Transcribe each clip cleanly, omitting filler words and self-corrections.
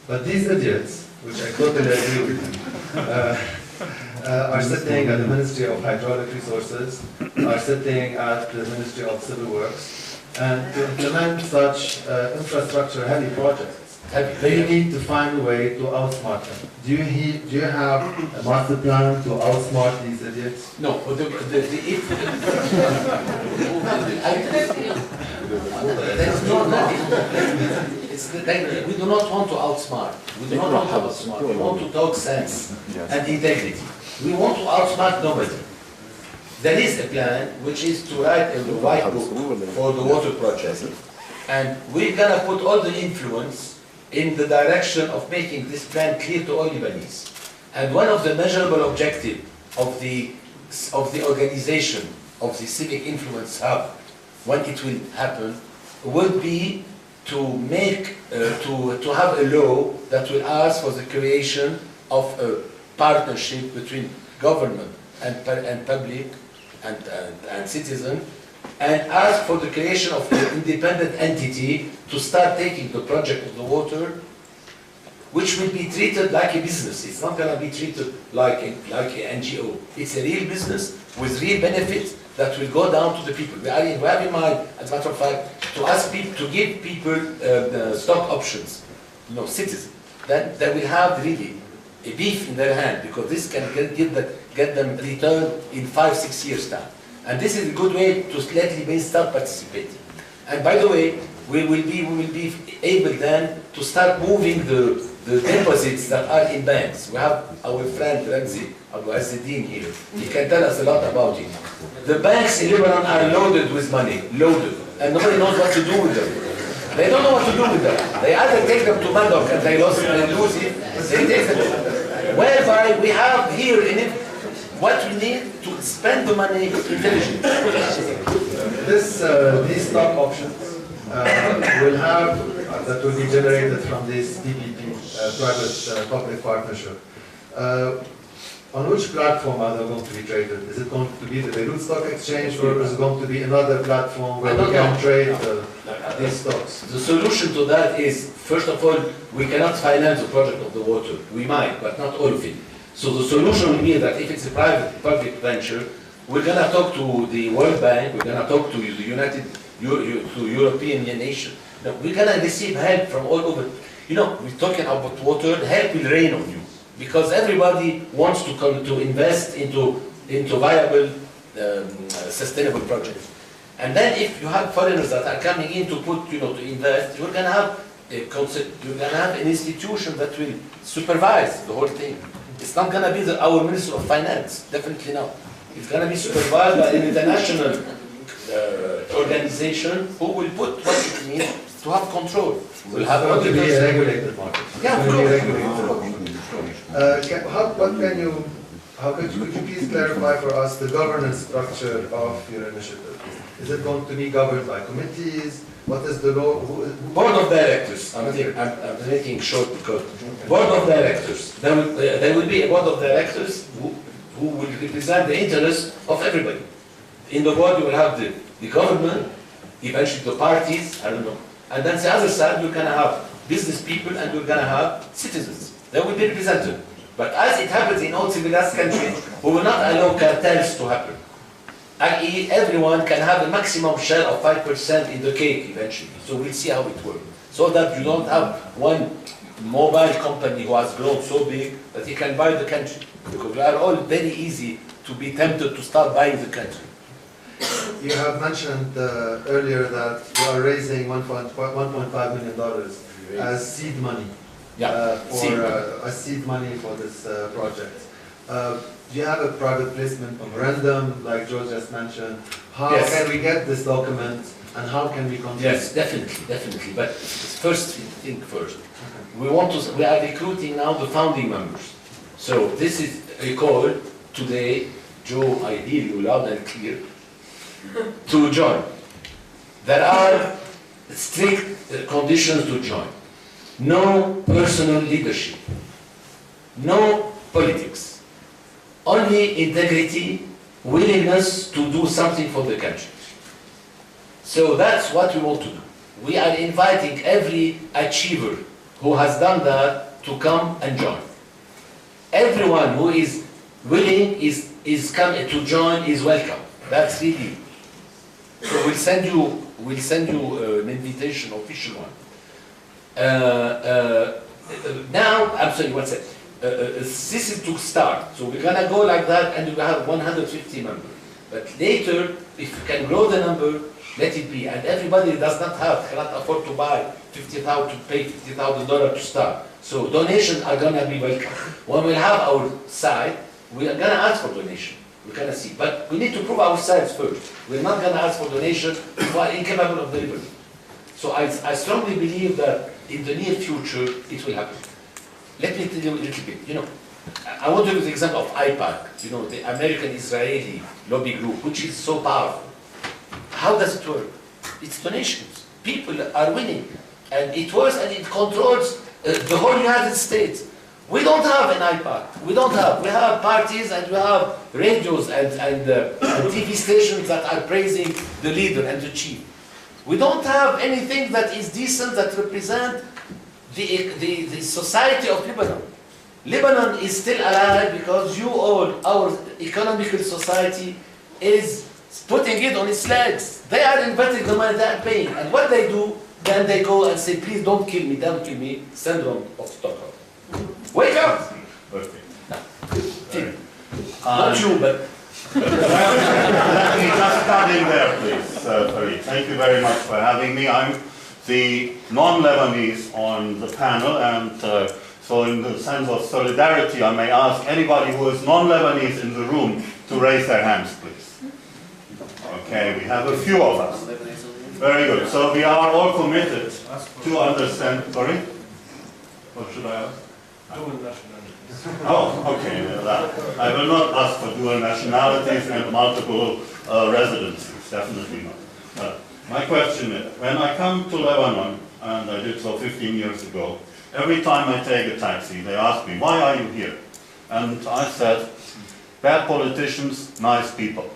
But these idiots, which I totally agree with, are sitting at the Ministry of Hydraulic Resources, are sitting at the Ministry of Civil Works, and to implement such infrastructure-heavy projects, they need to find a way to outsmart them. Do you have a master plan to outsmart these idiots? No, but we do not want to outsmart. We do not want to outsmart. We want to talk sense and integrity. We want to outsmart nobody. There is a plan which is to write a white book for the water project, and we're gonna put all the influence in the direction of making this plan clear to all Lebanese. And one of the measurable objectives of the organization of the Civic Influence Hub, when it will happen, would be to make to have a law that will ask for the creation of a partnership between government and public and citizen, and ask for the creation of an independent entity to start taking the project of the water, which will be treated like a business. It's not going to be treated like an NGO. It's a real business with real benefits that will go down to the people. We have in mind, as a matter of fact, to ask people to give people the stock options, citizens. Then they will have really a beef in their hand, because this can get them returned in 5-6 years' time. And this is a good way to let Lebanese start participating. And by the way, we will be able then to start moving the deposits that are in banks. We have our friend Ramzi Abu Azzeddin here. He can tell us a lot about it. The banks in Lebanon are loaded with money, and nobody knows what to do with them. They don't know what to do with them. They either take them to Madok and they lose it, they take them. Whereby we have here in it what we need to spend the money intelligently. These stock options that will be generated from this PPP, private-public partnership. On which platform are they going to be traded? Is it going to be the Beirut Stock Exchange, or is it going to be another platform where we can trade these stocks? The solution to that is, first of all, we cannot finance the project of the water. We might, but not all of it. So the solution will be that if it's a private-public venture, we're going to talk to the World Bank, we're going to talk to the European nation. No, we're going to receive help from all over. We're talking about water, help will rain on you. Because everybody wants to come to invest into viable, sustainable projects. And then if you have foreigners that are coming in to put, to invest, you're going to have an institution that will supervise the whole thing. It's not going to be our Minister of Finance, definitely not. It's going to be supervised by an international organization who will put what it needs to have control. We'll have to be a regulated market. Yeah, of could you please clarify for us the governance structure of your initiative? Is it going to be governed by committees? What is the law? Board of directors. I'm making short because board of directors. There will be a board of directors who will represent the interests of everybody. In the board, you will have the government, eventually the parties, I don't know. And then the other side, you're going to have business people and you're going to have citizens. They will be represented. But as it happens in all civilized countries, we will not allow cartels to happen. I.e., everyone can have a maximum share of 5% in the cake eventually. So we'll see how it works. So that you don't have one mobile company who has grown so big that he can buy the country. Because we are all very easy to be tempted to start buying the country. You have mentioned earlier that you are raising $1.5 million as seed money. Seed money for this project. Do you have a private placement memorandum, like George just mentioned? How can we get this document, and how can we continue? Yes, definitely. But first thing first. We are recruiting now the founding members. So this is a call today, Joe, I hear you loud and clear, to join. There are strict conditions to join. No personal leadership. No politics. Only integrity, willingness to do something for the country. So that's what we want to do. We are inviting every achiever who has done that to come and join. Everyone who is willing is coming to join is welcome. That's really. So we'll send you an invitation, official one. Now, I'm sorry, what's it? This is to start. So we're gonna go like that, and we have 150 members. But later, if you can grow the number, let it be. And everybody does not cannot afford to buy $50,000 to pay $50,000 to start. So donations are gonna be welcome. When we have our site, we are gonna ask for donation. We're gonna see, but we need to prove ourselves first. We're not gonna ask for donation if we are incapable of delivering. So I strongly believe that in the near future it will happen. Let me tell you a little bit. You know, I want to use the example of IPAC. You know, the American-Israeli lobby group, which is so powerful. How does it work? It's donations. People are winning, and it works, and it controls the whole United States. We don't have an IPAC. We have parties, and we have radios and TV stations that are praising the leader and the chief. We don't have anything that is decent, that represent the society of Lebanon. Lebanon is still alive because you all, our economical society, is putting it on its legs. They are investing the money, they are paying. And what they do, then they go and say, please don't kill me, syndrome of Stockholm. Wake up! Okay. Not you, but... Let me just cut in there, please, Farid. Thank you very much for having me. I'm the non-Lebanese on the panel, and so in the sense of solidarity, I may ask anybody who is non-Lebanese in the room to raise their hands, please. Okay, we have a few of us. Very good. So we are all committed to understand. Sorry? What should I ask? Dual nationalities. Oh, okay. I will not ask for dual nationalities and multiple residencies, definitely not. My question is, when I come to Lebanon, and I did so 15 years ago, every time I take a taxi, they ask me, why are you here? And I said, bad politicians, nice people.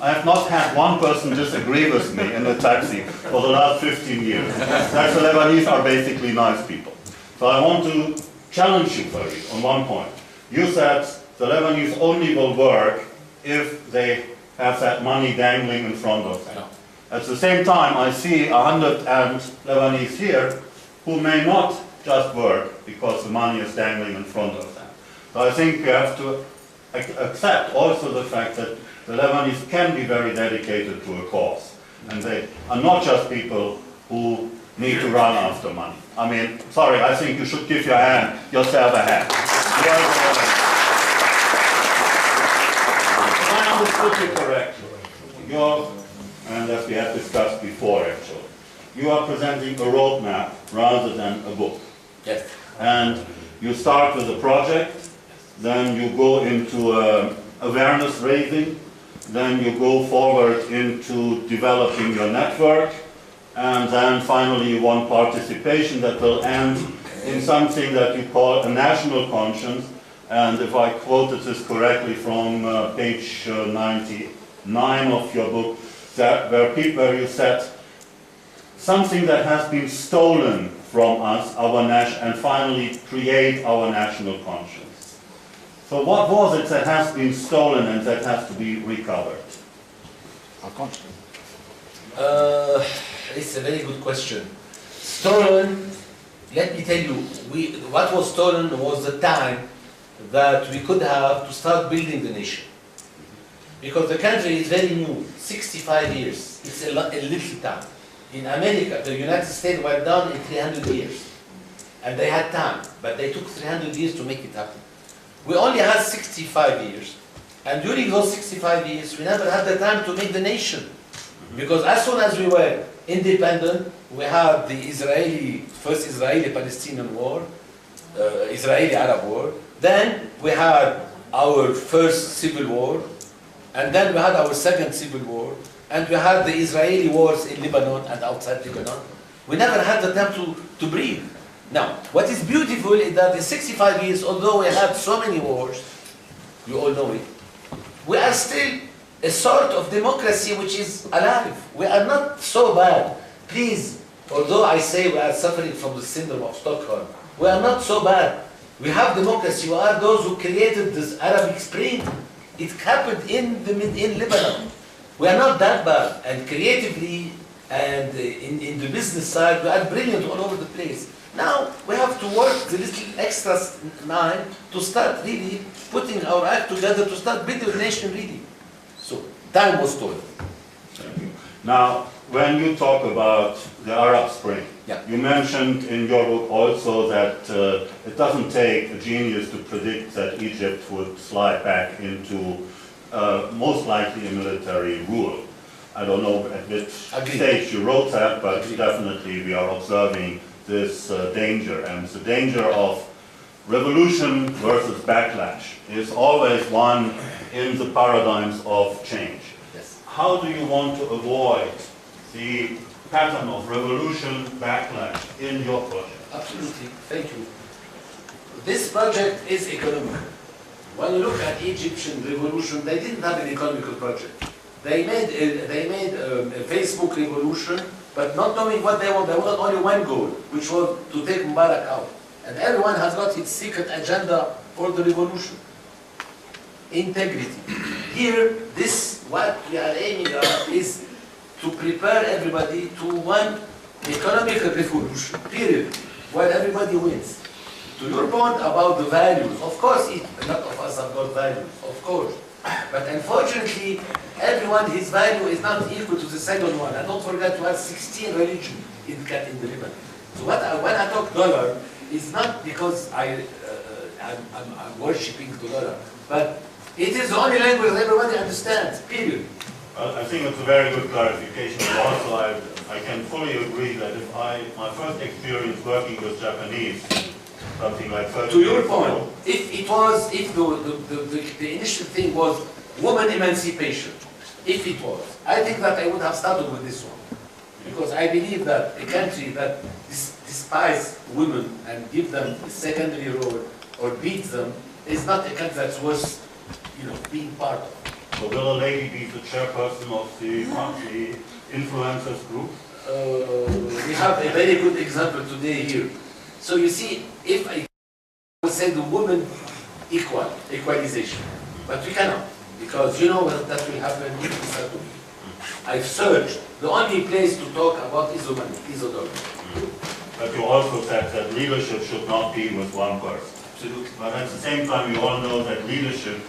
I have not had one person disagree with me in a taxi for the last 15 years. That's the Lebanese are basically nice people. So I want to challenge you, Farid, on one point. You said the Lebanese only will work if they have that money dangling in front of them. At the same time, I see 100 Lebanese here who may not just work because the money is dangling in front of them. So I think we have to accept also the fact that the Lebanese can be very dedicated to a cause. And they are not just people who need to run after money. I mean, sorry, I think you should give yourself a hand. I understood you correctly. And as we have discussed before, actually, you are presenting a roadmap rather than a book. Yes. And you start with a project, then you go into awareness raising, then you go forward into developing your network, and then finally you want participation that will end in something that you call a national conscience. And if I quoted this correctly from page 99 of your book, where you said something that has been stolen from us, and finally create our national conscience. So what was it that has been stolen and that has to be recovered? Our conscience. It's a very good question. Stolen, let me tell you, what was stolen was the time that we could have to start building the nation. Because the country is very new, 65 years. It's a little time. In America, the United States were done in 300 years. And they had time, but they took 300 years to make it happen. We only had 65 years. And during those 65 years, we never had the time to make the nation. Because as soon as we were independent, we had the first Israeli-Palestinian war, Israeli-Arab war. Then we had our first civil war. And then we had our second civil war, and we had the Israeli wars in Lebanon and outside Lebanon. We never had the time to breathe. Now, what is beautiful is that in 65 years, although we had so many wars, you all know it, we are still a sort of democracy which is alive. We are not so bad. Please, although I say we are suffering from the syndrome of Stockholm, We are not so bad. We have democracy. We are those who created this Arabic Spring. It happened in Lebanon. We are not that bad. And creatively and in the business side, we are brilliant all over the place. Now we have to work the little extra time to start really putting our act together to start building a nation really. So time was told. Thank you. Now, when you talk about the Arab Spring, Yeah. you mentioned in your book also that it doesn't take a genius to predict that Egypt would slide back into most likely a military rule. I don't know at which stage you wrote that, but definitely we are observing this danger. And the danger of revolution versus backlash is always one in the paradigms of change. Yes. How do you want to avoid the pattern of revolution, backlash in your project? Absolutely, thank you. This project is economic. When you look at Egyptian revolution, they didn't have an economical project. They made a Facebook revolution, but not knowing what they want. They wanted only one goal, which was to take Mubarak out. And everyone has got its secret agenda for the revolution. Integrity. Here, what we are aiming at is to prepare everybody to one economic revolution, period, where everybody wins. To your point about the values, of course, a lot of us have got values, of course. But unfortunately, everyone, his value is not equal to the second one. And don't forget, we have 16 religions in the Lebanon. So when I talk dollar, it's not because I'm worshipping the dollar, but it is the only language everybody understands, period. Well, I think it's a very good clarification. Also, I can fully agree that if my first experience working with Japanese, something like 30 to your years point, ago, if the initial thing was woman emancipation, if it was, I think that I would have started with this one. Because I believe that a country that despises women and give them a secondary role or beats them is not a country that's worth, being part of. so will a lady be the chairperson of the influencers group? We have a very good example today here. So you see, if I would say the woman equalization, but we cannot, because you know that will happen in Istanbul. I've searched, the only place to talk about is women, is a dollar. But you also said that leadership should not be with one person. Absolutely. But at the same time, we all know that leadership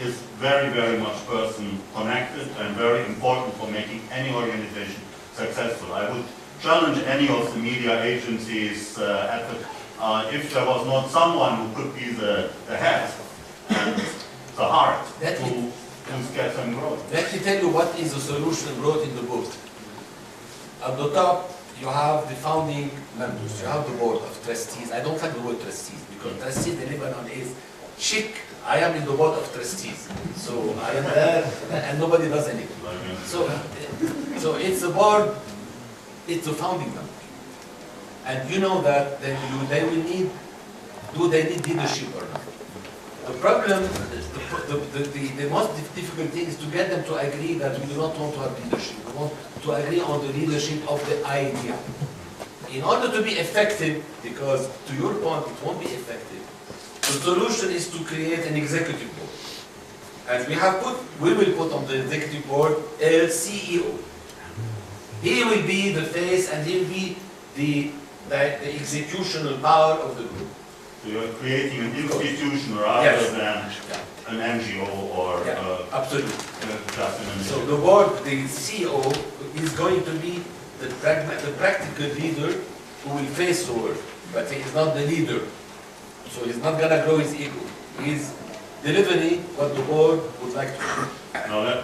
is very, very much person connected and very important for making any organization successful. I would challenge any of the media agencies if there was not someone who could be the head and the heart to get them growing. Let me tell you what is the solution brought in the book. At the top, you have the founding members, you have the board of trustees. I don't like the word trustees, because trustees in Lebanon is chic. I am in the board of trustees. So I am there, and nobody does anything. So it's a board, it's the founding members. And you know that they will need, do they need leadership or not? The problem, the most difficult thing is to get them to agree that we do not want to have leadership. We want to agree on the leadership of the idea. In order to be effective, because to your point, it won't be effective, the solution is to create an executive board. And we will put on the executive board a CEO. He will be the face and he will be the executional power of the group. So you're creating an institution rather than an NGO or absolutely. Just an So the board, the CEO, is going to be the practical leader who will face the world, but he is not the leader. So he's not going to grow his ego. He's delivering what the board would like to do. Now let